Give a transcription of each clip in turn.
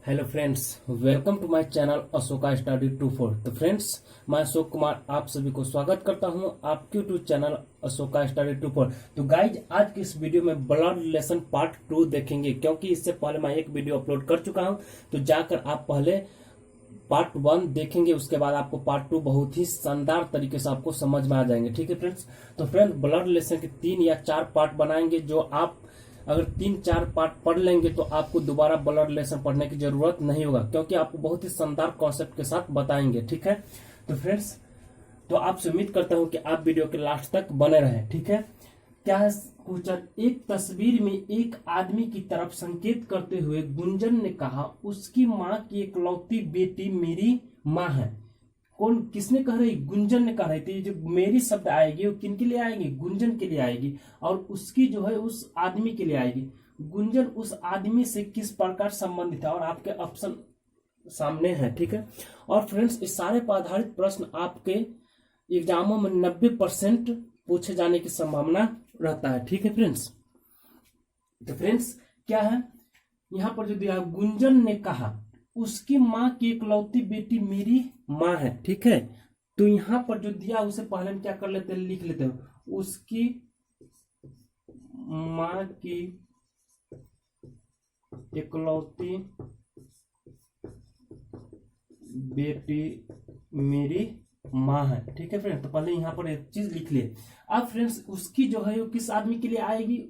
Hello friends, welcome to my channel Ashoka study 24। तो friends, मैं अशोक कुमार आप सभी को स्वागत करता हूं आपके यूट्यूब चैनल अशोका स्टडी 24। तो गाइज, आज की इस वीडियो में ब्लड रिलेशन पार्ट 2 देखेंगे, क्योंकि इससे पहले मैं एक वीडियो अपलोड कर चुका हूं। तो जाकर आप पहले पार्ट 1 देखेंगे, उसके बाद आपको पार्ट 2 बहुत ही शानदार तरीके से आपको समझ में आ जाएंगे। ठीक है फ्रेंड्स, तो फ्रेंड ब्लड रिलेशन के 3 या 4 पार्ट बनाएंगे, जो आप अगर 3-4 पार्ट पढ़ लेंगे तो आपको दोबारा ब्लड रिलेशन पढ़ने की जरूरत नहीं होगा, क्योंकि आपको बहुत ही शानदार कॉन्सेप्ट के साथ बताएंगे। ठीक है, तो फ्रेंड्स, तो आपसे उम्मीद करता हूं कि आप वीडियो के लास्ट तक बने रहें। ठीक है, क्या है क्वेश्चन? एक तस्वीर में एक आदमी की तरफ संकेत करते हुए गुंजन ने कहा, उसकी माँ की इकलौती बेटी मेरी माँ है। कौन, किसने कह रही? गुंजन ने कह रही थी। जो मेरी शब्द आएगी वो किन के लिए आएगी? गुंजन के लिए आएगी। और उसकी जो है उस आदमी के लिए आएगी। गुंजन उस आदमी से किस प्रकार संबंधित है? और आपके ऑप्शन सामने है। ठीक है, और फ्रेंड्स, इस सारे पर आधारित प्रश्न आपके एग्जामों में 90% पूछे जाने की संभावना रहता है। ठीक है फ्रेंड्स, तो फ्रेंड्स क्या है यहाँ पर जो दिया, गुंजन ने कहा उसकी माँ की इकलौती बेटी मेरी माँ है। ठीक है, तो यहाँ पर जो दिया उसे पहले हम क्या कर लेते हैं, लिख लेते हैं। उसकी माँ की इकलौती बेटी मेरी माँ है। ठीक है फ्रेंड्स, तो पहले यहाँ पर एक चीज लिख लिए। अब फ्रेंड्स, उसकी जो है वो किस आदमी के लिए आएगी?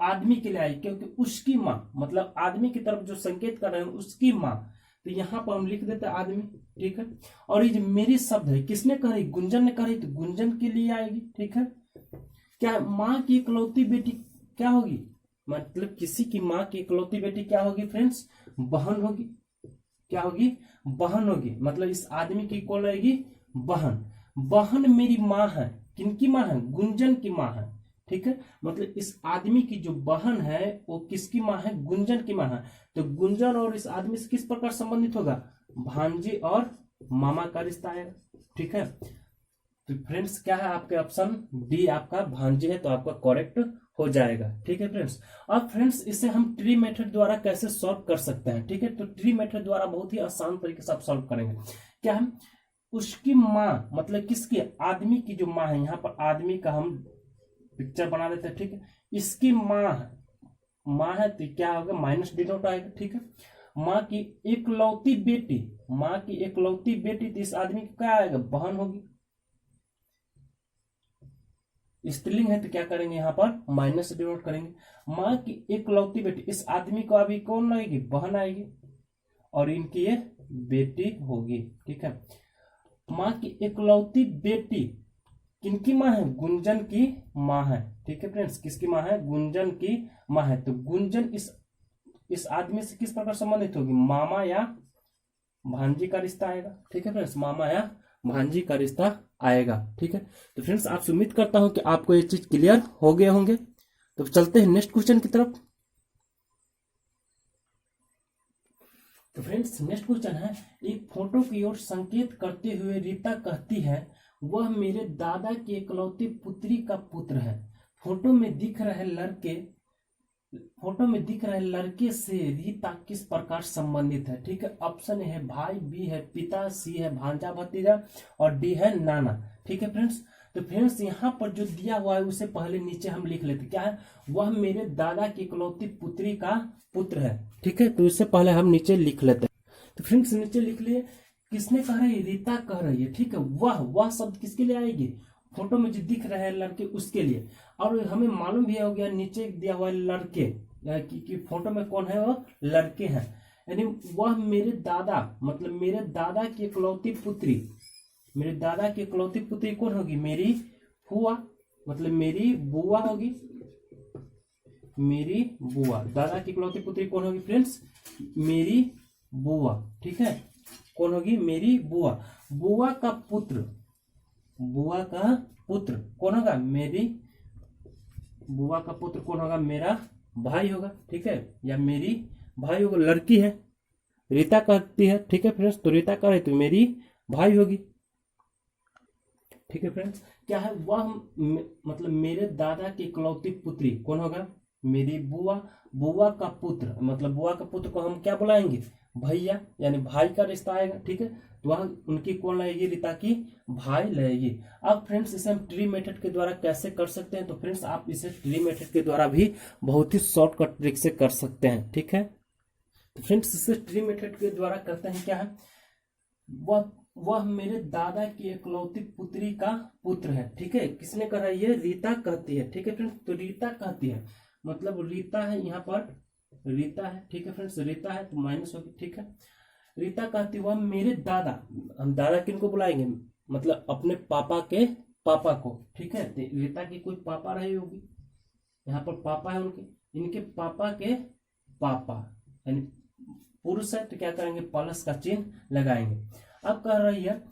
आदमी के लिए आएगी, क्योंकि उसकी माँ मतलब आदमी की तरफ जो संकेत कर रहे हैं उसकी माँ, तो यहाँ पर हम लिख देते हैं आदमी। ठीक है, और ये जो मेरी शब्द है किसने कह रही? गुंजन ने कह रही, तो गुंजन के लिए आएगी। ठीक है, क्या माँ की इकलौती बेटी क्या होगी? मतलब किसी की माँ की इकलौती बेटी क्या होगी फ्रेंड्स? बहन होगी। क्या होगी? बहन होगी। मतलब इस आदमी की कौन रहेगी? बहन। बहन मेरी माँ है। किनकी माँ है? गुंजन की माँ है। ठीक है, मतलब इस आदमी की जो बहन है वो किसकी माँ है? गुंजन की माँ है। तो गुंजन और इस आदमी से किस प्रकार संबंधित होगा? भांजी और मामा का रिश्ता आएगा। ठीक है, तो फ्रेंड्स क्या है आपके ऑप्शन डी, आपका भांजी है, तो आपका करेक्ट हो जाएगा। ठीक है फ्रेंड्स, अब फ्रेंड्स इसे हम ट्री मेथड द्वारा कैसे सॉल्व कर सकते हैं? ठीक है, तो ट्री मेथड द्वारा बहुत ही आसान तरीके से आप सॉल्व करेंगे। क्या है? उसकी माँ मतलब किसकी? आदमी की जो माँ है, यहाँ पर आदमी का हम पिक्चर बना देते हैं। ठीक है, इसकी माँ है तो क्या होगा? माइनस डिनोट आएगा। ठीक है, माँ की इकलौती बेटी, माँ की इकलौती बेटी, तो इस आदमी की क्या आएगा? बहन होगी। स्त्रीलिंग है तो क्या करेंगे? यहाँ पर माइनस डिनोट करेंगे। माँ की इकलौती बेटी, इस आदमी को अभी कौन आएगी? बहन आएगी, और इनकी ये बेटी होगी। ठीक है, माँ की इकलौती बेटी किनकी माँ है? गुंजन की माँ है। ठीक है फ्रेंड्स, किसकी माँ है? गुंजन की माँ है। तो गुंजन इस आदमी से किस प्रकार संबंधित होगी? मामा या भांजी का रिश्ता आएगा। ठीक है फ्रेंड्स, मामा या भांजी का रिश्ता आएगा। ठीक है, तो फ्रेंड्स आपसे उम्मीद करता हूं कि आपको ये चीज क्लियर हो गए होंगे। तो चलते हैं नेक्स्ट क्वेश्चन की तरफ। तो फ्रेंड्स नेक्स्ट क्वेश्चन है, एक फोटो की ओर संकेत करते हुए रीता कहती है, वह मेरे दादा की इकलौती पुत्री का पुत्र है। फोटो में दिख रहे लड़के से रीता किस प्रकार संबंधित है? ठीक है, ऑप्शन है भाई, बी है पिता, सी है भांजा भतीजा, और डी है नाना। ठीक है फ्रेंड्स, तो फ्रेंड्स यहाँ पर जो दिया हुआ है उसे पहले नीचे हम लिख लेते। क्या है? वह मेरे दादा की इकलौती पुत्री का पुत्र है। ठीक है, तो इससे पहले हम नीचे लिख लेते हैं। तो फ्रेंड्स नीचे लिख लिए, किसने कह रही है? रीता कह रही है। ठीक है, वह शब्द किसके लिए आएगी? फोटो में जो दिख रहे हैं लड़के उसके लिए। और हमें मालूम भी हो गया नीचे दिया हुआ है लड़के, कि फोटो में कौन है? वो लड़के हैं। यानी वह मेरे दादा मतलब मेरे दादा की इकलौती पुत्री, मेरे दादा की इकलौती पुत्री कौन होगी? मेरी फुआ मतलब मेरी बुआ होगी। मेरी बुआ, दादा की इकलौती पुत्री कौन होगी फ्रेंड्स? मेरी बुआ। ठीक है, कौन होगी? मेरी बुआ। बुआ का पुत्र कौन होगा? मेरी बुआ का पुत्र कौन होगा? मेरा भाई होगा। ठीक है, या मेरी भाई होगा। लड़की है, रीता कहती है। ठीक है फ्रेंड्स, तो रीता कह रही तो मेरी भाई होगी। ठीक है फ्रेंड्स, क्या है? वह मतलब मेरे दादा की इकलौती पुत्री कौन होगा? मेरी बुआ। बुआ का पुत्र मतलब बुआ का पुत्र को हम क्या बुलाएंगे? भैया यानी भाई का रिश्ता आएगा, ठीक है। तो वहां उनकी कौन लगेगी, रीता की भाई लगेगी। अब फ्रेंड्स इसे हम ट्री मेथड के द्वारा कैसे कर सकते हैं, तो फ्रेंड्स आप इसे ट्री मेथड के द्वारा भी बहुत ही शॉर्टकट ट्रिक से कर सकते हैं, ठीक है। तो फ्रेंड्स इसे ट्री मेथड के द्वारा करते हैं, क्या है, वह मेरे दादा की इकलौती पुत्री का पुत्र है, ठीक है। किसने कहा, ये रीता कहती है, ठीक है फ्रेंड्स। तो रीता कहती है मतलब रीता है, यहाँ पर रीता है, ठीक है फ्रेंड्स। रीता है तो माइनस होगी, ठीक है। रीता कहती हुआ मेरे दादा, हम दादा किनको बुलाएंगे, मतलब अपने पापा के पापा को, ठीक है। तो रीता की कोई पापा रही होगी, यहाँ पर पापा है उनके, इनके पापा के पापा यानी पुरुष है, तो क्या करेंगे, प्लस का चिन्ह लगाएंगे। अब कह रही है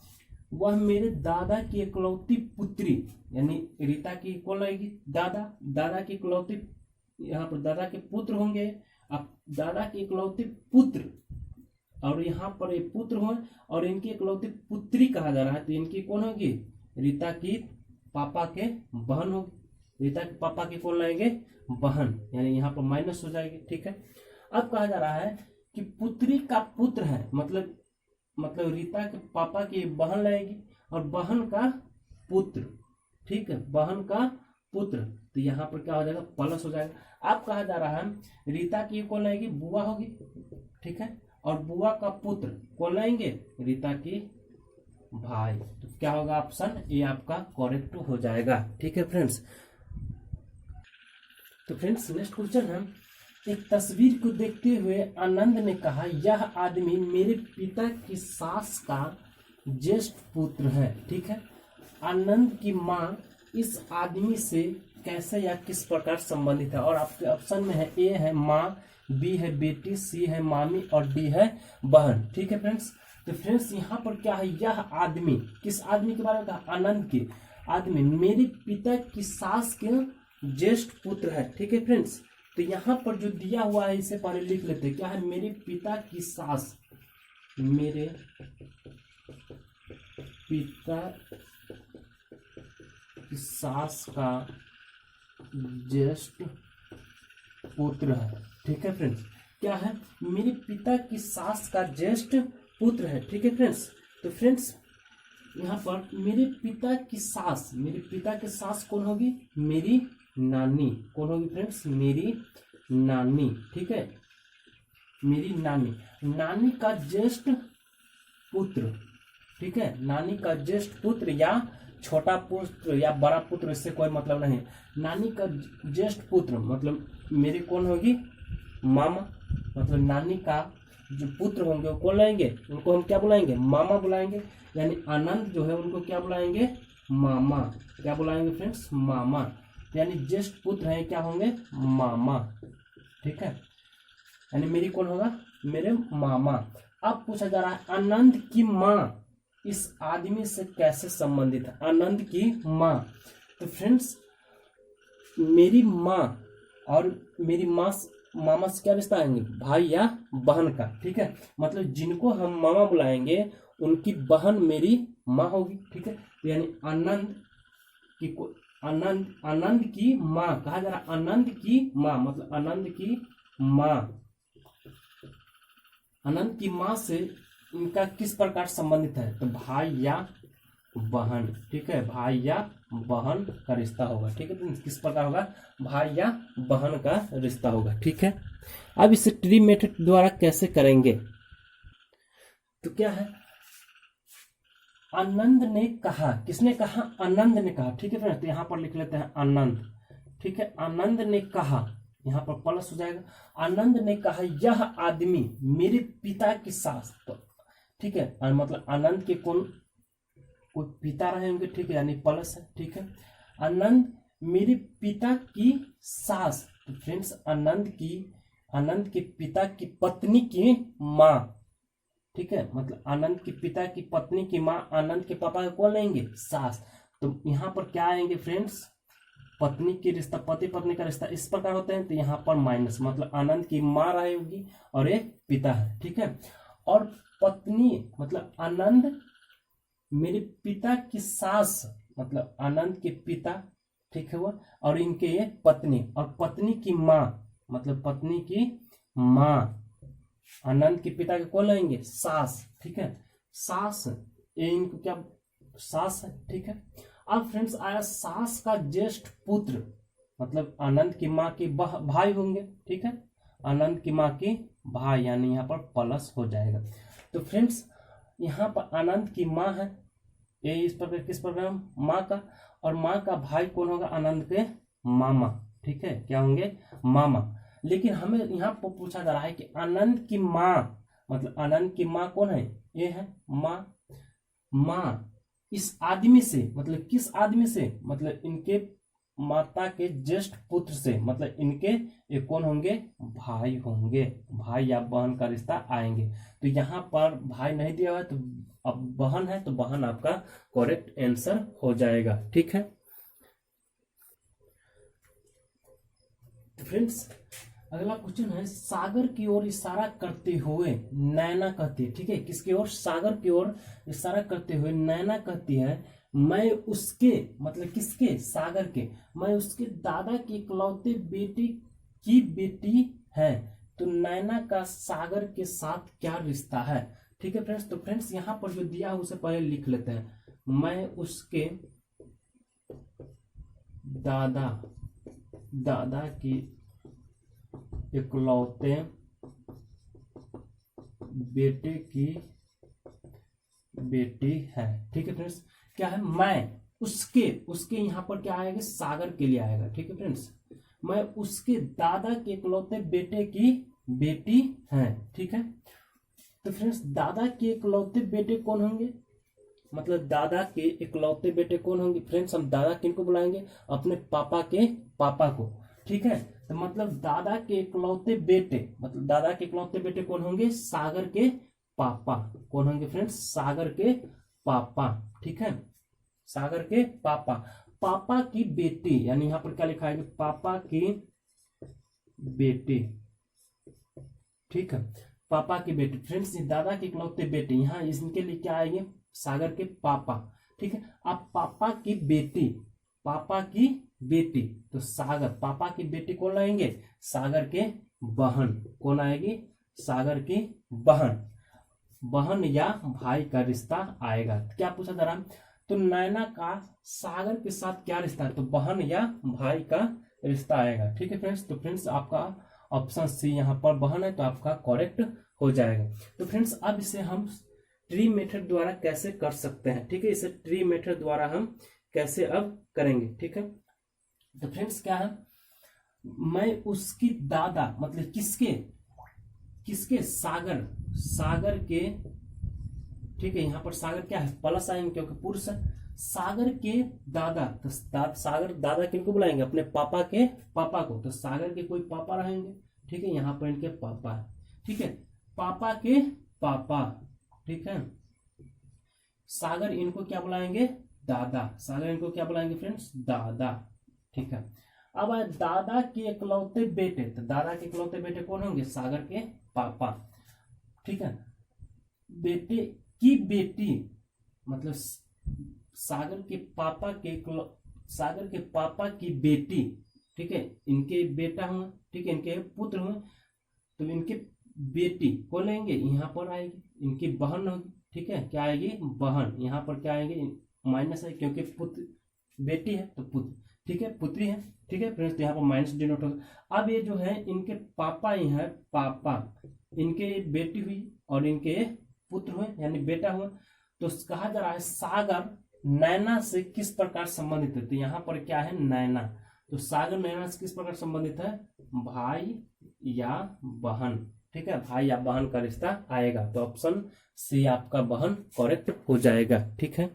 वह मेरे दादा की इकलौती पुत्री, यानी रीता की कौन लगेगी, दादा, दादा की इकलौती, यहाँ पर दादा के पुत्र होंगे। अब दादा की इकलौती पुत्र और यहाँ पर ये पुत्र हुए और इनकी इकलौती पुत्री कहा जा रहा है, तो इनकी कौन होगी, रीता की पापा के बहन होगी। रीता के पापा की कौन लगेंगे, बहन, यानी यहाँ पर माइनस हो जाएगी, ठीक है। अब कहा जा रहा है कि पुत्री का पुत्र है, मतलब रीता के पापा की बहन लगेगी और बहन का पुत्र, ठीक है, बहन का पुत्र, तो यहाँ पर क्या हो जाएगा, प्लस हो जाएगा। अब कहा जा रहा है रीता की कौन लगेगी, बुआ होगी, ठीक है, और बुआ का पुत्र कौन लाएंगे, रीता की भाई। तो क्या होगा, ऑप्शन ए आपका करेक्ट हो जाएगा, ठीक है फ्रेंड्स। तो फ्रेंड्स नेक्स्ट क्वेश्चन है, एक तस्वीर को देखते हुए आनंद ने कहा यह आदमी मेरे पिता की सास का ज्येष्ठ पुत्र है, ठीक है। आनंद की माँ इस आदमी से कैसे या किस प्रकार संबंधित है, और आपके ऑप्शन में है ए है माँ, बी है बेटी, सी है मामी और डी है बहन, ठीक है फ्रेंड्स। तो फ्रेंड्स यहाँ पर क्या है, यह आदमी किस आदमी के बारे में कहा, आनंद के आदमी मेरे पिता की सास के ज्येष्ठ पुत्र है, ठीक है फ्रेंड्स। तो यहाँ पर जो दिया हुआ है इसे पहले लिख लेते हैं, क्या है, मेरे पिता की सास, मेरे पिता की सास का ज्येष्ठ पुत्र है, ठीक है फ्रेंड्स। क्या है, मेरे पिता की सास का ज्येष्ठ पुत्र है, ठीक है फ्रेंड्स। तो फ्रेंड्स यहाँ पर मेरे पिता की सास, मेरे पिता की सास कौन होगी, मेरी नानी, कौन होगी फ्रेंड्स, मेरी नानी, ठीक है, मेरी नानी, नानी का ज्येष्ठ पुत्र, ठीक है, नानी का ज्येष्ठ पुत्र या छोटा पुत्र या बड़ा पुत्र, इससे कोई मतलब नहीं। नानी का ज्येष्ठ पुत्र मतलब मेरी कौन होगी, मामा, मतलब नानी का जो पुत्र होंगे वो कौन लाएंगे, उनको हम क्या बुलाएंगे, मामा बुलाएंगे। यानी आनंद जो है उनको क्या बुलाएंगे, मामा, क्या बुलाएंगे फ्रेंड्स, मामा, यानी ज्येष्ठ पुत्र है क्या होंगे, मामा, ठीक है। यानी मेरी कौन होगा, मेरे मामा। अब पूछा जा रहा है आनंद की माँ इस आदमी से कैसे संबंधित है, आनंद की माँ। तो फ्रेंड्स मेरी माँ और मेरी माँ मामा से क्या रिश्ता आएंगे, भाई या बहन का, ठीक है। मतलब जिनको हम मामा बुलाएंगे उनकी बहन मेरी माँ होगी, ठीक है। तो यानी आनंद की माँ कहा जा रहा, आनंद की माँ मतलब आनंद की माँ, आनंद की माँ से इनका किस प्रकार संबंधित है, तो भाई या बहन, ठीक है, भाई या बहन का रिश्ता होगा, ठीक है। तो किस प्रकार होगा, भाई या बहन का रिश्ता होगा, ठीक है। अब इसे ट्री मेथड द्वारा कैसे करेंगे, तो क्या है, आनंद ने कहा, किसने कहा, आनंद ने कहा, ठीक है फ्रेंड्स। तो यहाँ पर लिख लेते हैं आनंद, ठीक है, आनंद ने कहा, यहाँ पर प्लस हो जाएगा। आनंद ने कहा यह आदमी मेरे पिता की सास, तो ठीक है, मतलब आनंद के कोई पिता रहे होंगे, ठीक है, यानी प्लस है, ठीक है। आनंद मेरे पिता की सास, तो फ्रेंड्स आनंद के पिता की पत्नी की माँ, ठीक है, मतलब आनंद के पिता की पत्नी की माँ आनंद के पापा को कौन लेंगे, सास। तो यहाँ पर क्या आएंगे फ्रेंड्स, पत्नी के रिश्ता, पति पत्नी का रिश्ता इस प्रकार होते हैं, तो यहाँ पर माइनस, मतलब आनंद की माँ रही होगी और एक पिता है, ठीक है। और पत्नी मतलब आनंद मेरे पिता की सास, मतलब आनंद के पिता, ठीक है वो, और इनके ये पत्नी, और पत्नी की माँ मतलब पत्नी की माँ, आनंद के पिता के कौन लगेंगे, सास, ठीक है, सास, ये इनको क्या सास है, ठीक है। अब फ्रेंड्स आया सास का ज्येष्ठ पुत्र, मतलब आनंद की माँ के भाई होंगे, ठीक है, आनंद की माँ के भाई, यानी यहाँ पर प्लस हो जाएगा। तो फ्रेंड्स यहाँ पर आनंद की माँ है, ये इस प्रकार किस प्रकार माँ का, और माँ का भाई कौन होगा, आनंद के मामा, ठीक है, क्या होंगे, मामा। लेकिन हमें यहाँ पर पूछा जा रहा है कि आनंद की माँ, मतलब आनंद की माँ कौन है, ये है माँ, माँ इस आदमी से, मतलब किस आदमी से, मतलब इनके माता के ज्येष्ठ पुत्र से, मतलब इनके ये कौन होंगे, भाई होंगे, भाई या बहन का रिश्ता आएंगे। तो यहाँ पर भाई नहीं दिया हुआ है, तो अब बहन है, तो बहन आपका करेक्ट आंसर हो जाएगा, ठीक है। तो फ्रेंड्स अगला क्वेश्चन है, सागर की ओर इशारा करते हुए नैना कहती है, ठीक है, किसकी ओर, सागर की ओर इशारा करते हुए नैना कहती है, मैं उसके, मतलब किसके, सागर के, मैं उसके दादा के इकलौते बेटे की बेटी है। तो नैना का सागर के साथ क्या रिश्ता है, ठीक है फ्रेंड्स। तो फ्रेंड्स यहाँ पर जो दिया है उसे पहले लिख लेते हैं, मैं उसके दादा की इकलौते बेटे की बेटी है, ठीक है फ्रेंड्स। क्या है, मैं उसके यहाँ पर क्या आएगा, सागर के लिए आएगा, ठीक है फ्रेंड्स, मैं उसके दादा के इकलौते बेटे की बेटी है, ठीक है। तो फ्रेंड्स दादा के इकलौते बेटे कौन होंगे, मतलब दादा के इकलौते बेटे कौन होंगे फ्रेंड्स, हम दादा किनको बुलाएंगे, अपने पापा के पापा को, ठीक है। तो मतलब दादा के इकलौते बेटे, मतलब दादा के इकलौते बेटे कौन होंगे, सागर के पापा, कौन होंगे फ्रेंड्स, सागर के पापा, ठीक है, सागर के पापा, पापा की बेटी, यानी यहाँ पर क्या लिखा है, पापा की बेटी, ठीक है, पापा की बेटी। फ्रेंड्स दादा के इकलौते बेटे, यहाँ इनके लिए क्या आएंगे, सागर के पापा, ठीक है। अब पापा की बेटी, पापा की बेटी, तो सागर, पापा की बेटी कौन लाएंगे, सागर के बहन, कौन आएगी, सागर की बहन, बहन या भाई का रिश्ता आएगा। क्या पूछा जा रहा है, तो नैना का सागर के साथ क्या रिश्ता है, तो बहन या भाई का रिश्ता आएगा, ठीक है फ्रेंड्स। तो फ्रेंड्स आपका ऑप्शन सी यहाँ पर बहन है, तो आपका करेक्ट हो जाएगा। तो फ्रेंड्स अब इसे हम ट्री मेथड द्वारा कैसे कर सकते हैं, ठीक है, इसे ट्री मेथड द्वारा हम कैसे अब करेंगे, ठीक है। तो फ्रेंड्स क्या है, मैं उसकी दादा, मतलब किसके सागर के, ठीक है, यहाँ पर सागर क्या है, प्लस आएंगे क्योंकि पुरुष है, सागर के दादा, तो सागर दादा किनको बुलाएंगे, अपने पापा के पापा को, तो सागर के कोई पापा रहेंगे, ठीक है, यहाँ पर इनके पापा है, ठीक है, पापा के पापा, ठीक है, सागर इनको क्या बुलाएंगे, दादा, सागर इनको क्या बुलाएंगे फ्रेंड्स, दादा, ठीक है। अब आए दादा के इकलौते बेटे, तो दादा के इकलौते बेटे कौन होंगे, सागर के पापा, ठीक है, बेटे की बेटी, मतलब सागर के पापा की बेटी, ठीक है, इनके बेटा हुए, ठीक है, इनके पुत्र हुए, तो इनके बेटी कौन लेंगे, यहाँ पर आएगी इनकी बहन होगी, ठीक है, क्या आएगी, बहन, यहाँ पर क्या आएंगे, माइनस है क्योंकि पुत्र बेटी है तो पुत्र, ठीक है, पुत्री है, ठीक है फ्रेंड्स, तो यहाँ पर माइनस डिनोट होगा। अब ये जो है इनके पापा ही है, पापा, इनके बेटी हुई और इनके पुत्र हुए, यानी बेटा हुआ, तो कहा जा रहा है सागर नैना से किस प्रकार संबंधित है, तो यहाँ पर क्या है, नैना, तो सागर नैना से किस प्रकार संबंधित है, भाई या बहन, ठीक है, भाई या बहन का रिश्ता आएगा, तो ऑप्शन सी आपका बहन करेक्ट हो जाएगा, ठीक है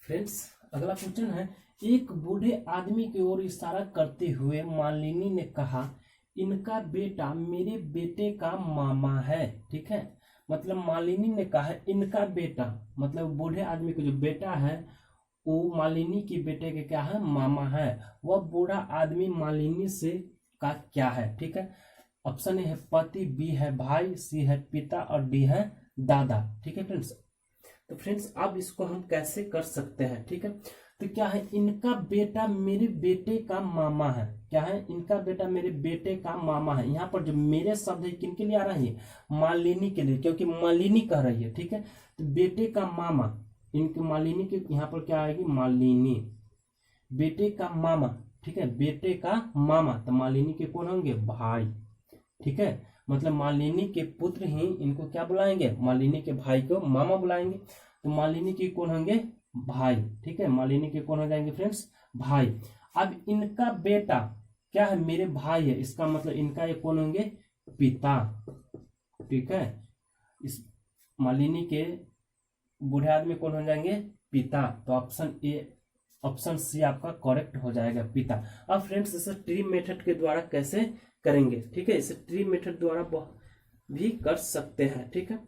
फ्रेंड्स। अगला क्वेश्चन है, एक बूढ़े आदमी की ओर इशारा करते हुए मालिनी ने कहा, इनका बेटा मेरे बेटे का मामा है, ठीक है, मतलब मालिनी ने कहा इनका बेटा, मतलब बूढ़े आदमी का जो बेटा है वो मालिनी के बेटे के क्या है, मामा है। वह बूढ़ा आदमी मालिनी से का क्या है, ठीक है, ऑप्शन ए है पति, बी है भाई, सी है पिता और डी है दादा, ठीक है फ्रेंड्स। तो फ्रेंड्स अब इसको हम कैसे कर सकते हैं, ठीक है, तो क्या है, इनका बेटा मेरे बेटे का मामा है। क्या है, इनका बेटा मेरे बेटे का मामा है। यहाँ पर जो मेरे शब्द है किनके लिए आ रहा है, मालिनी के लिए, क्योंकि मालिनी कह रही है। ठीक है, तो बेटे का मामा, इनके मालिनी के यहाँ पर क्या आएगी, मालिनी, बेटे का मामा। ठीक है, बेटे का मामा, तो मालिनी के कौन होंगे, भाई। ठीक है, मतलब मालिनी के पुत्र ही इनको क्या बुलाएंगे, मालिनी के भाई को मामा बुलाएंगे। तो मालिनी के कौन होंगे, भाई। ठीक है, मालिनी के कौन हो जाएंगे फ्रेंड्स, भाई। अब इनका बेटा क्या है, मेरे भाई है, इसका मतलब इनका ये कौन होंगे, पिता। ठीक है, इस मालिनी के बूढ़े आदमी कौन हो जाएंगे, पिता। तो ऑप्शन सी आपका करेक्ट हो जाएगा, पिता। अब फ्रेंड्स इसे ट्री मेथड के द्वारा कैसे करेंगे, ठीक है, इसे ट्री मेथड द्वारा भी कर सकते हैं। ठीक है,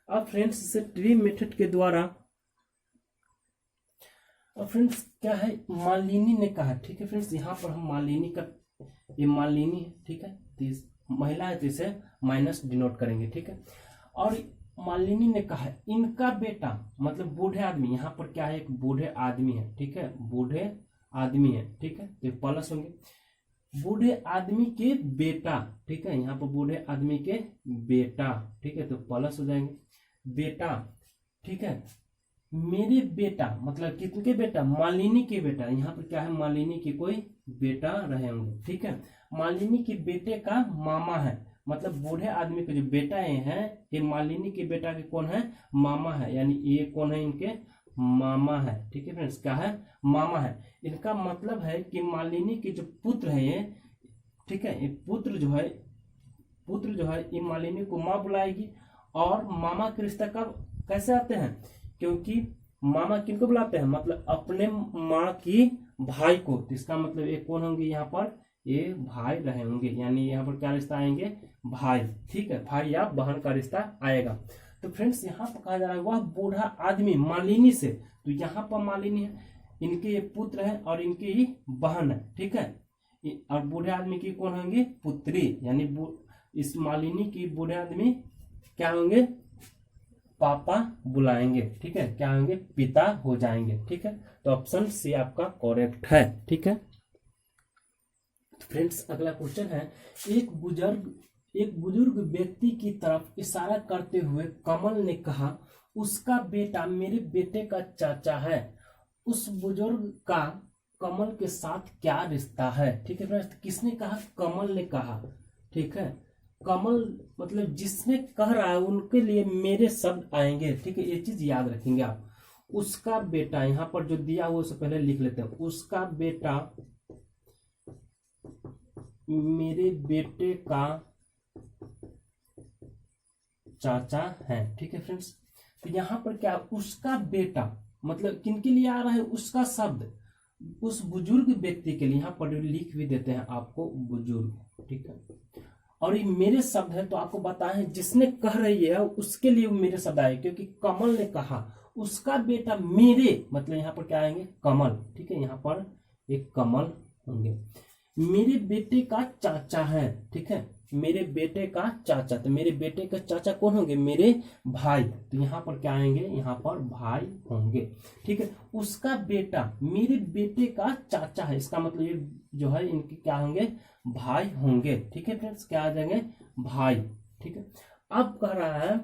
अब फ्रेंड्स इसे ट्री मेथड के द्वारा, अब फ्रेंड्स क्या है, मालिनी ने कहा। ठीक है फ्रेंड्स, यहाँ पर हम मालिनी का, ये मालिनी है। ठीक है, तो महिला है तो इसे माइनस डिनोट करेंगे। ठीक है, और मालिनी ने कहा इनका बेटा, मतलब बूढ़े आदमी, यहाँ पर क्या है, एक बूढ़े आदमी है। ठीक है, बूढ़े आदमी है। ठीक है, तो प्लस होंगे, बूढ़े आदमी के बेटा। ठीक है, यहाँ पर बूढ़े आदमी के बेटा। ठीक है, तो प्लस हो जाएंगे, बेटा। ठीक है, मेरे बेटा, मतलब किसके बेटा, मालिनी के बेटा। यहाँ पर क्या है, मालिनी के कोई बेटा रहे होंगे। ठीक है, मालिनी के बेटे का मामा है, मतलब बूढ़े आदमी के जो बेटा हैं ये मालिनी के बेटा के कौन है, मामा है, यानी ये कौन है, इनके मामा है। ठीक है फ्रेंड्स, क्या है, मामा है। इनका मतलब है कि मालिनी के जो पुत्र है ये, ठीक है, ये पुत्र जो है ये मालिनी को माँ बुलाएगी। और मामा के रिश्ता कब कैसे आते हैं, क्योंकि मामा किनको बुलाते हैं, मतलब अपने माँ की भाई को। तो इसका मतलब ये कौन होंगे, यहाँ पर ये भाई रहे होंगे, यानी यहाँ पर क्या रिश्ता आएंगे, भाई। ठीक है, भाई या बहन का रिश्ता आएगा। तो फ्रेंड्स यहाँ पर कहा जा रहा है वह बूढ़ा आदमी मालिनी से, तो यहाँ पर मालिनी है, इनके ये पुत्र है और इनकी ही बहन है। ठीक है, और बूढ़े आदमी की कौन होंगे, पुत्री, यानी इस मालिनी की बूढ़े आदमी क्या होंगे, पापा बुलाएंगे। ठीक है, क्या होंगे, पिता हो जाएंगे। ठीक है, तो ऑप्शन सी आपका करेक्ट है। ठीक है फ्रेंड्स, अगला क्वेश्चन है, एक बुजुर्ग व्यक्ति की तरफ इशारा करते हुए कमल ने कहा उसका बेटा मेरे बेटे का चाचा है। उस बुजुर्ग का कमल के साथ क्या रिश्ता है। ठीक है फ्रेंड्स, किसने कहा, कमल ने कहा। ठीक है, कमल मतलब जिसने कह रहा है उनके लिए मेरे शब्द आएंगे। ठीक है, ये चीज याद रखेंगे आप। उसका बेटा, यहाँ पर जो दिया हुआ उससे पहले लिख लेते हैं, उसका बेटा मेरे बेटे का चाचा है। ठीक है फ्रेंड्स, तो यहाँ पर क्या, उसका बेटा मतलब किनके लिए आ रहा है, उसका शब्द उस बुजुर्ग व्यक्ति के लिए, यहाँ पर लिख भी देते हैं आपको बुजुर्ग। ठीक है, और ये मेरे शब्द है, तो आपको बताएं जिसने कह रही है उसके लिए मेरे शब्द आए, क्योंकि कमल ने कहा उसका बेटा मेरे, मतलब यहाँ पर क्या आएंगे, कमल। ठीक है, यहाँ पर एक कमल होंगे, मेरे बेटे का चाचा है। ठीक है, मेरे बेटे का चाचा, तो मेरे बेटे का चाचा कौन होंगे, मेरे भाई। तो यहाँ पर क्या आएंगे, यहाँ पर भाई होंगे। ठीक है, उसका बेटा मेरे बेटे का चाचा है, इसका मतलब ये जो है इनके क्या होंगे, भाई होंगे। ठीक है फ्रेंड्स, क्या आ जाएंगे, भाई। ठीक है, अब कह रहा है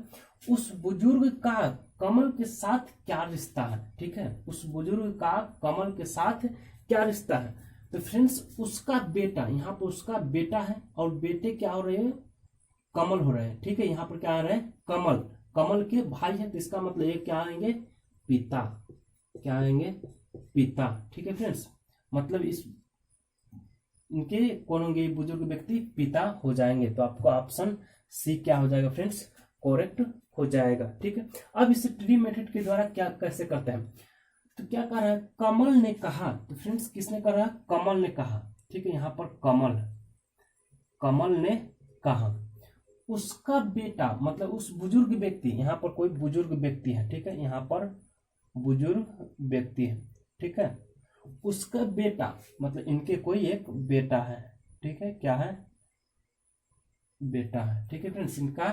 उस बुजुर्ग का कमल के साथ क्या रिश्ता है। ठीक है, उस बुजुर्ग का कमल के साथ क्या रिश्ता है। तो फ्रेंड्स उसका बेटा, यहाँ पर उसका बेटा है और बेटे क्या हो रहे हैं, कमल हो रहे हैं। ठीक है, यहाँ पर क्या आ रहे हैं, कमल, कमल के भाई है, तो इसका मतलब ये क्या आएंगे, पिता। क्या आएंगे, पिता। ठीक है फ्रेंड्स, मतलब इनके कौन होंगे, बुजुर्ग व्यक्ति पिता हो जाएंगे। तो आपको ऑप्शन सी क्या हो जाएगा फ्रेंड्स, करेक्ट हो जाएगा। ठीक है, अब इसे ट्री मेथड के द्वारा क्या कैसे करते हैं, तो क्या कह रहा है, कमल ने कहा। तो फ्रेंड्स किसने कहा, कमल ने कहा। ठीक है, यहाँ पर कमल ने कहा उसका बेटा, मतलब उस बुजुर्ग व्यक्ति, यहाँ पर कोई बुजुर्ग व्यक्ति है। ठीक है, यहाँ पर बुजुर्ग व्यक्ति है। ठीक है, उसका बेटा मतलब इनके कोई एक बेटा है। ठीक है, क्या है, बेटा है। ठीक है फ्रेंड्स, इनका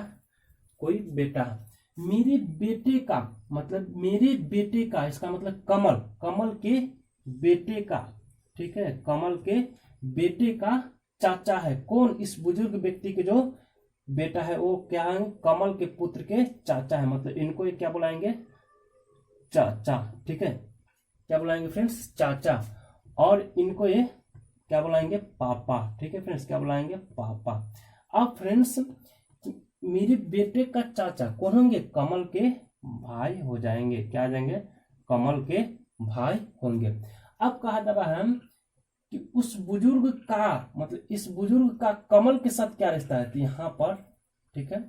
कोई बेटा है, मेरे बेटे का, मतलब मेरे बेटे का, इसका मतलब कमल, कमल के बेटे का, ठीक है, कमल के बेटे का चाचा है। कौन? इस बुजुर्ग व्यक्ति के जो बेटा है वो क्या है? कमल के पुत्र के चाचा है। मतलब इनको ये क्या बुलाएंगे? चाचा, ठीक है, क्या बुलाएंगे फ्रेंड्स? चाचा। और इनको ये क्या बुलाएंगे? पापा, ठीक है फ्रेंड्स, क्या बुलाएंगे? पापा। अब फ्रेंड्स मेरे बेटे का चाचा कौन होंगे? कमल के भाई हो जाएंगे। क्या आ जाएंगे? कमल के भाई होंगे। अब कहा जा रहा है कि उस बुजुर्ग का, मतलब इस बुजुर्ग का कमल के साथ क्या रिश्ता है? तो यहाँ पर, ठीक है,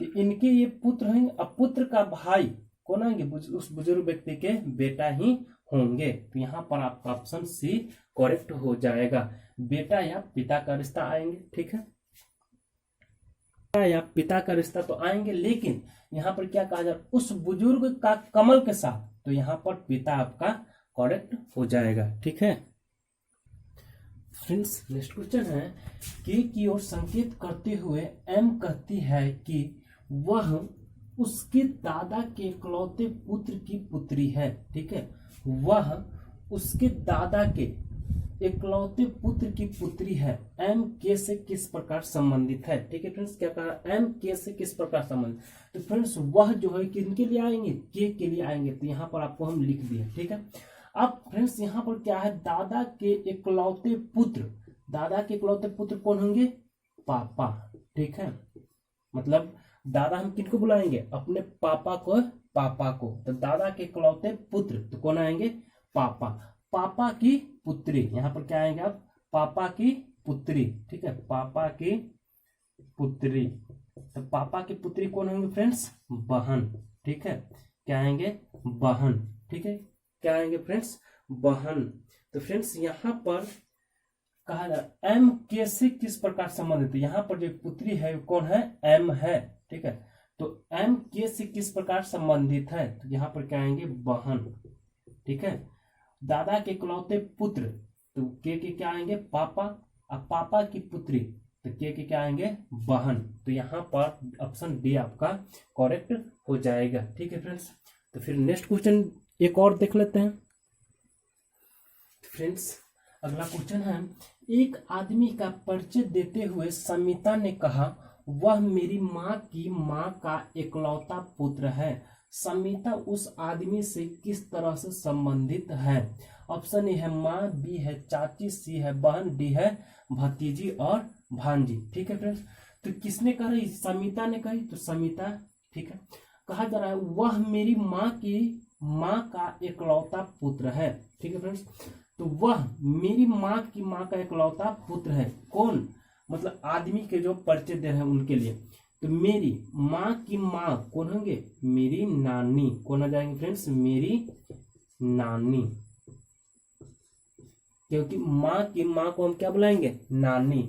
कि इनके ये पुत्र हैं। अब पुत्र का भाई कौन आएंगे? उस बुजुर्ग व्यक्ति के बेटा ही होंगे। तो यहाँ पर आपका ऑप्शन सी करेक्ट हो जाएगा। बेटा या पिता का रिश्ता आएंगे, ठीक है, या पिता का रिश्ता तो आएंगे, लेकिन यहाँ पर क्या कहा जाए? उस बुजुर्ग का कमल के साथ, तो यहाँ पर पिता आपका करेक्ट हो जाएगा, ठीक है फ्रेंड्स। नेक्स्ट क्वेश्चन है, के की ओर संकेत करते हुए एम कहती है कि वह उसके दादा के इकलौते पुत्र की पुत्री है, ठीक है, वह उसके दादा के इकलौते पुत्र की पुत्री है। एम के से किस प्रकार संबंधित है? ठीक है फ्रेंड्स, क्या कहा? एम के से किस प्रकार संबंधित। तो फ्रेंड्स वह जो है किनके लिए आएंगे? के लिए आएंगे। तो यहाँ पर आपको हम लिख दिए, ठीक है। अब फ्रेंड्स यहाँ पर क्या है? दादा के इकलौते पुत्र, दादा के इकलौते पुत्र कौन होंगे? पापा, ठीक है, मतलब दादा हम किनको बुलाएंगे? अपने पापा को, पापा को। तो दादा के इकलौते पुत्र तो कौन आएंगे? पापा। पापा की पुत्री, यहाँ पर क्या आएंगे आप? पापा की पुत्री, ठीक है, पापा की पुत्री। तो पापा की पुत्री कौन होंगे फ्रेंड्स? बहन, ठीक है, क्या आएंगे? बहन, ठीक है, क्या आएंगे फ्रेंड्स? बहन। तो फ्रेंड्स यहाँ पर कहा जाए एम के से किस प्रकार संबंधित है? यहाँ पर जो पुत्री है कौन है? एम है, ठीक है। तो एम के से किस प्रकार संबंधित है? तो यहाँ पर क्या आएंगे? बहन, ठीक है। दादा के इकलौते पुत्र, तो के क्या आएंगे? पापा। अब पापा की पुत्री, तो के क्या आएंगे? बहन। तो यहाँ पर ऑप्शन डी आपका करेक्ट हो जाएगा, ठीक है फ्रेंड्स। तो फिर नेक्स्ट क्वेश्चन एक और देख लेते हैं फ्रेंड्स। अगला क्वेश्चन है, एक आदमी का परिचय देते हुए समिता ने कहा वह मेरी माँ की माँ का इकलौता पुत्र है। समिता उस आदमी से किस तरह से संबंधित है? ऑप्शन ए है माँ, बी है चाची, सी है बहन, डी है भतीजी और भांजी, ठीक है फ्रेंड्स। तो किसने कहा? समिता ने कही, तो समिता, ठीक है। कहा जा रहा है वह मेरी माँ की माँ का इकलौता पुत्र है, ठीक है फ्रेंड्स। तो वह मेरी माँ की माँ का इकलौता पुत्र है। कौन? मतलब आदमी के जो परिचय दे रहे हैं उनके लिए। तो मेरी माँ की माँ कौन होंगे? मेरी नानी। कौन आ जाएंगे फ्रेंड्स? मेरी नानी, क्योंकि माँ की माँ को हम क्या बुलाएंगे? नानी।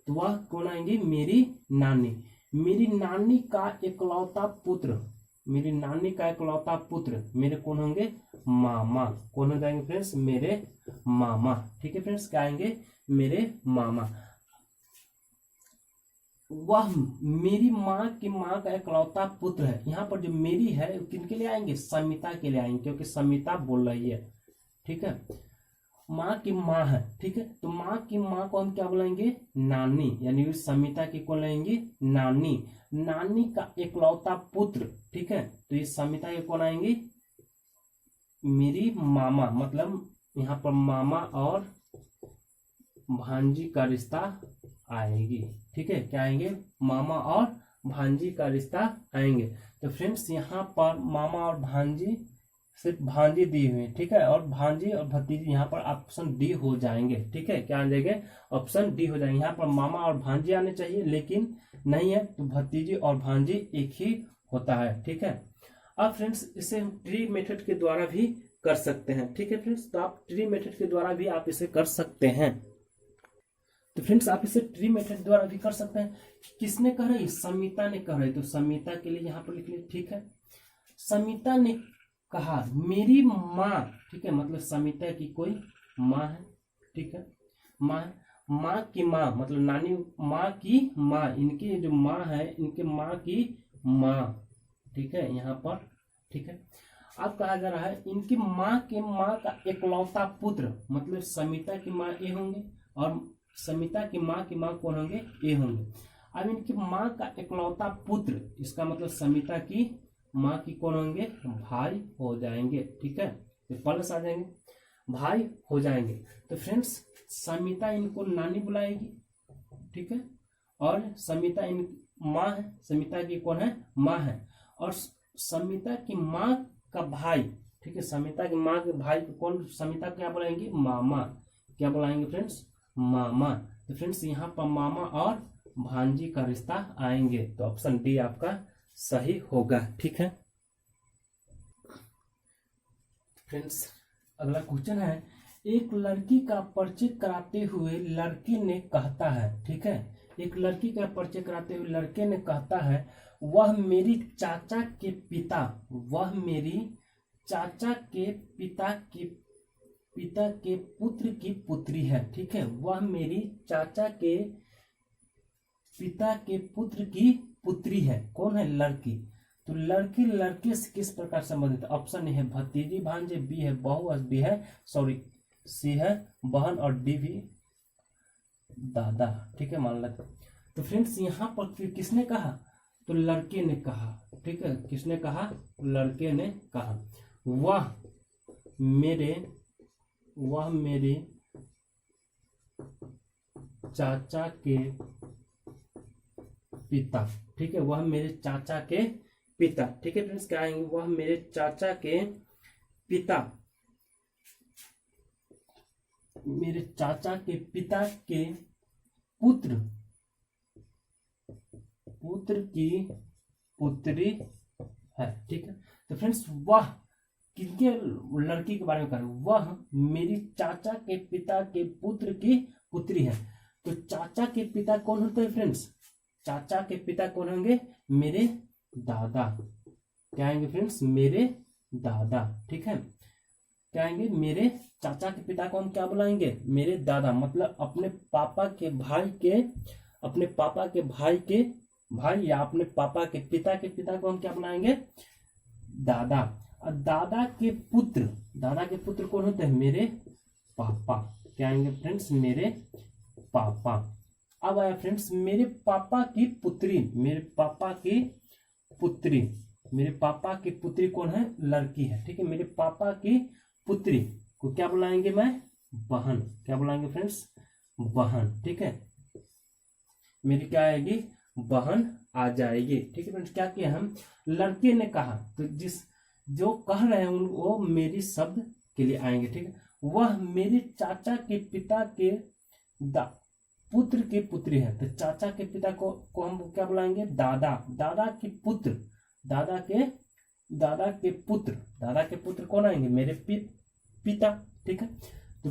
तो वह कौन आएंगे? मेरी नानी। मेरी नानी का इकलौता पुत्र, मेरी नानी का इकलौता पुत्र मेरे कौन होंगे? मामा। कौन हो जाएंगे फ्रेंड्स? मेरे मामा, ठीक है फ्रेंड्स, क्या आएंगे? मेरे मामा। वह मेरी माँ की माँ का इकलौता पुत्र है। यहाँ पर जो मेरी है किनके लिए आएंगे? समिता के लिए आएंगे, क्योंकि समिता बोल रही है, ठीक है। माँ की माँ है, ठीक है। तो माँ की माँ को हम क्या बुलाएंगे? नानी, यानी समिता की को लेंगे नानी। नानी का इकलौता पुत्र, ठीक है। तो ये समिता के कौन आएंगे? मेरी मामा। मतलब यहाँ पर मामा और भांजी का रिश्ता आएगी, ठीक है, क्या आएंगे? मामा और भांजी का रिश्ता आएंगे। तो फ्रेंड्स यहाँ पर मामा और भांजी, सिर्फ भांजी दी हुई है, ठीक है, और भांजी और भतीजी यहाँ पर ऑप्शन डी हो जाएंगे, ठीक है, क्या आ जाएंगे? ऑप्शन डी हो जाएंगे। यहाँ पर मामा और भांजी आने चाहिए, लेकिन नहीं है, तो भतीजी और भांजी एक ही होता है, ठीक है। अब फ्रेंड्स इसे हम ट्री मेथड के द्वारा भी कर सकते हैं, ठीक है फ्रेंड्स। तो आप ट्री मेथड के द्वारा भी आप इसे कर सकते हैं। तो फ्रेंड्स आप इसे ट्री मेथड द्वारा भी कर सकते हैं। किसने कह रही? समिता ने कह रही। तो समिता के लिए यहाँ पर लिख लिया, ठीक है। समिता ने कहा मेरी माँ, ठीक है, मतलब समिता की कोई माँ है, ठीक है, माँ। माँ की माँ मतलब नानी, माँ की माँ, इनकी जो माँ है इनके माँ की माँ, ठीक है, यहाँ पर, ठीक है। अब कहा जा रहा है इनकी माँ के माँ का इकलौता पुत्र, मतलब समिता की माँ ए होंगे और समिता की माँ कौन होंगे, ए होंगे। अब इनकी माँ का इकलौता पुत्र, इसका मतलब समिता की माँ की कौन होंगे, भाई हो जाएंगे। ठीक है, तो प्लस आ जाएंगे, भाई हो जाएंगे। तो फ्रेंड्स समिता इनको नानी बुलाएगी, ठीक है, और समिता इन माँ है, समिता की कौन है, माँ है, और समिता की माँ का भाई, ठीक है, समिता की माँ के भाई को कौन, समिता क्या बुलाएंगे, मामा। क्या बुलाएंगे फ्रेंड्स, मामा। तो फ्रेंड्स यहाँ पर मामा और भांजी का रिश्ता आएंगे, तो ऑप्शन डी आपका सही होगा। ठीक है फ्रेंड्स, अगला क्वेश्चन है, एक लड़की का परिचय कराते हुए लड़के ने कहता है, ठीक है, एक लड़की का परिचय कराते हुए लड़के ने कहता है वह मेरी चाचा के पिता, वह मेरी चाचा के पिता के पुत्र की पुत्री है। ठीक है, वह मेरी चाचा के पिता के पुत्र की पुत्री है। कौन है, लड़की। तो लड़की लड़के से किस प्रकार संबंधित, ऑप्शन ए है भतीजी भांजे, बी है बहू, और बी है सॉरी सी है बहन, और डी भी दादा। ठीक है, मान लेते। तो फ्रेंड्स यहाँ पर फिर किसने कहा, तो लड़के ने कहा। ठीक है, किसने कहा, लड़के ने कहा वह मेरे चाचा के पिता। ठीक है, वह मेरे चाचा के पिता। ठीक है फ्रेंड्स, क्या आएंगे, वह मेरे चाचा के पिता, मेरे चाचा के पिता के पुत्र की पुत्री है। ठीक है, तो फ्रेंड्स वह किनके, लड़की के बारे में कह रहे हैं, वह मेरी चाचा के पिता के पुत्र की पुत्री है। तो चाचा के पिता कौन होते हैं फ्रेंड्स, चाचा के पिता कौन होंगे, मेरे दादा। क्या आएंगे फ्रेंड्स, मेरे दादा। ठीक है, क्या आएंगे, मेरे चाचा के पिता को हम क्या बुलाएंगे, मेरे दादा। मतलब अपने पापा के भाई के भाई या अपने पापा के पिता को हम क्या बुलाएंगे, दादा। और दादा के पुत्र कौन होते हैं, मेरे पापा। क्या आएंगे फ्रेंड्स, मेरे पापा। अब आया फ्रेंड्स मेरे पापा की पुत्री, मेरे पापा की पुत्री कौन है, लड़की है। ठीक है, मेरे पापा की पुत्री को क्या बुलाएंगे, मैं बहन। क्या बुलाएंगे फ्रेंड्स, बहन। ठीक है, मेरी क्या आएगी, बहन आ जाएगी। ठीक है फ्रेंड्स, क्या किया हम, लड़के ने कहा, तो जो कह रहे हैं वो मेरी शब्द के लिए आएंगे। ठीक है, वह मेरे चाचा के पिता के पुत्र की पुत्री है। तो चाचा के पिता को हम क्या बुलाएंगे, दादा। दादा के पुत्र कौन आएंगे, मेरे पिता। ठीक है, तो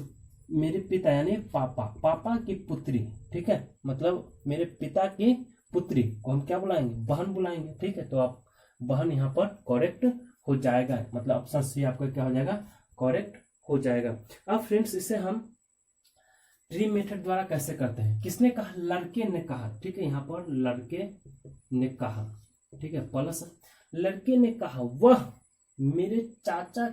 मेरे पिता यानी पापा की पुत्री। ठीक है, मतलब मेरे पिता की पुत्री को हम क्या बुलाएंगे, बहन बुलाएंगे। ठीक है, तो आप बहन यहाँ पर करेक्ट हो जाएगा, मतलब ऑप्शन सी आपका क्या हो जाएगा, करेक्ट हो जाएगा। अब फ्रेंड्स इसे हम ट्री मेथड द्वारा कैसे करते हैं, किसने कहा, लड़के ने कहा। ठीक है, यहाँ पर लड़के ने कहा। ठीक है, प्लस लड़के ने कहा वह मेरे चाचा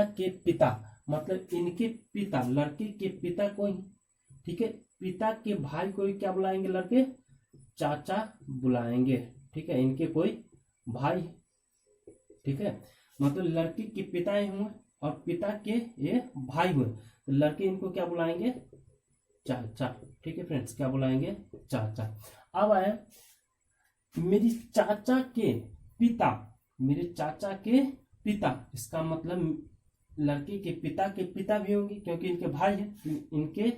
के पिता, मतलब इनके पिता, लड़के के पिता को ही, ठीक है, पिता के भाई को क्या बुलाएंगे, लड़के चाचा बुलाएंगे। ठीक है, इनके कोई भाई, ठीक है, मतलब लड़के के पिता ही हुए और पिता के ये भाई हुए, तो लड़के इनको क्या बुलाएंगे, चाचा। ठीक है फ्रेंड्स, क्या बुलाएंगे, चाचा। अब आए मेरे चाचा के पिता, इसका मतलब लड़के के पिता भी होंगे क्योंकि इनके भाई है, इनके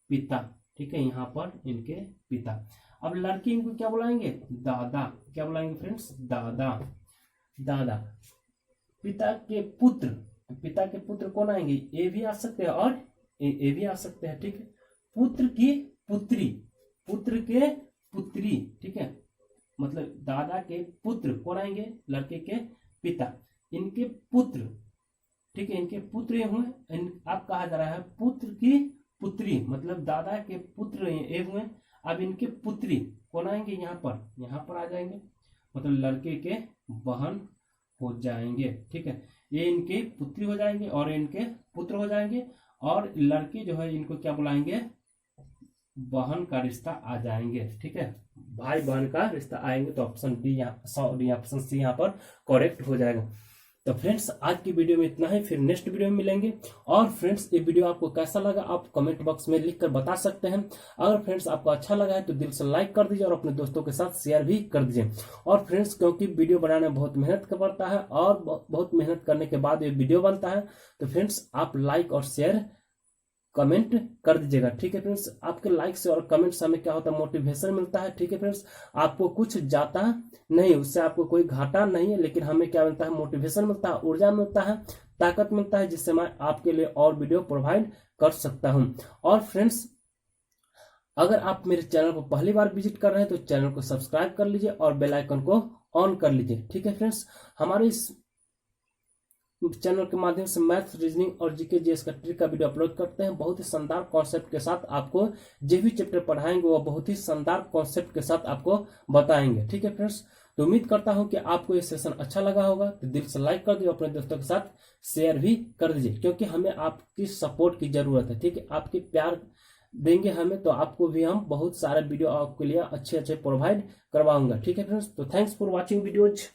पिता। ठीक है, यहाँ पर इनके पिता। अब लड़के इनको क्या बुलाएंगे, दादा। क्या बुलाएंगे फ्रेंड्स, दादा। पिता के पुत्र कौन आएंगे, ए भी आ सकते हैं और ए भी आ सकते हैं। ठीक है, पुत्र के पुत्री। ठीक है, मतलब दादा के पुत्र कौन आएंगे, लड़के के पिता, इनके पुत्र। ठीक है, इनके पुत्र हुए, अब कहा जा रहा है पुत्र की पुत्री, मतलब दादा के पुत्र ए हुए। अब इनके पुत्री कौन आएंगे, यहाँ पर आ जाएंगे, मतलब लड़के के बहन हो जाएंगे। ठीक है, ये इनके पुत्री हो जाएंगे और इनके पुत्र हो जाएंगे, और लड़के जो है इनको क्या बुलाएंगे, बहन का रिश्ता आ जाएंगे। ठीक है, भाई बहन का रिश्ता आएंगे। तो option D sorry option C यहाँ पर करेक्ट हो जाएगा। तो फ्रेंड्स आज की वीडियो में इतना ही, फिर नेक्स्ट वीडियो में मिलेंगे। और फ्रेंड्स ये वीडियो आपको कैसा लगा आप कमेंट बॉक्स में लिखकर बता सकते हैं। अगर फ्रेंड्स आपको अच्छा लगा है तो दिल से लाइक कर दीजिए और अपने दोस्तों के साथ शेयर भी कर दीजिए। और फ्रेंड्स क्योंकि वीडियो बनाने में बहुत मेहनत पड़ता है और बहुत मेहनत करने के बाद ये वीडियो बनता है, तो फ्रेंड्स आप लाइक और शेयर कमेंट कर दीजिएगा। ठीक है फ्रेंड्स, आपके लाइक से और कमेंट से हमें क्या होता है, मोटिवेशन मिलता है। ठीक है फ्रेंड्स, आपको कुछ जाता नहीं, उससे आपको कोई घाटा नहीं है, लेकिन हमें क्या मिलता है, मोटिवेशन मिलता है, ऊर्जा मिलता है, ताकत मिलता है, जिससे मैं आपके लिए और वीडियो प्रोवाइड कर सकता हूं। और फ्रेंड्स अगर आप मेरे चैनल को पहली बार विजिट कर रहे हैं तो चैनल को सब्सक्राइब कर लीजिए और बेल आइकन को ऑन कर लीजिए। ठीक है फ्रेंड्स, हमारे इस चैनल के माध्यम से मैथ्स, रीजनिंग और जीके जीएस का ट्रिक का वीडियो अपलोड करते हैं। बहुत ही शानदार कॉन्सेप्ट के साथ आपको जो भी चैप्टर पढ़ाएंगे वो बहुत ही शानदार कॉन्सेप्ट के साथ आपको बताएंगे। ठीक है फ्रेंड्स, तो उम्मीद करता हूं कि आपको ये सेशन अच्छा लगा होगा। तो दिल से लाइक कर दीजिए, अपने दोस्तों के साथ शेयर भी कर दीजिए, क्योंकि हमें आपकी सपोर्ट की जरूरत है। ठीक है, आपके प्यार देंगे हमें तो आपको भी हम बहुत सारे वीडियो आपके लिए अच्छे प्रोवाइड करवाऊंगा। ठीक है फ्रेंड्स, तो थैंक्स फॉर वॉचिंग वीडियोज।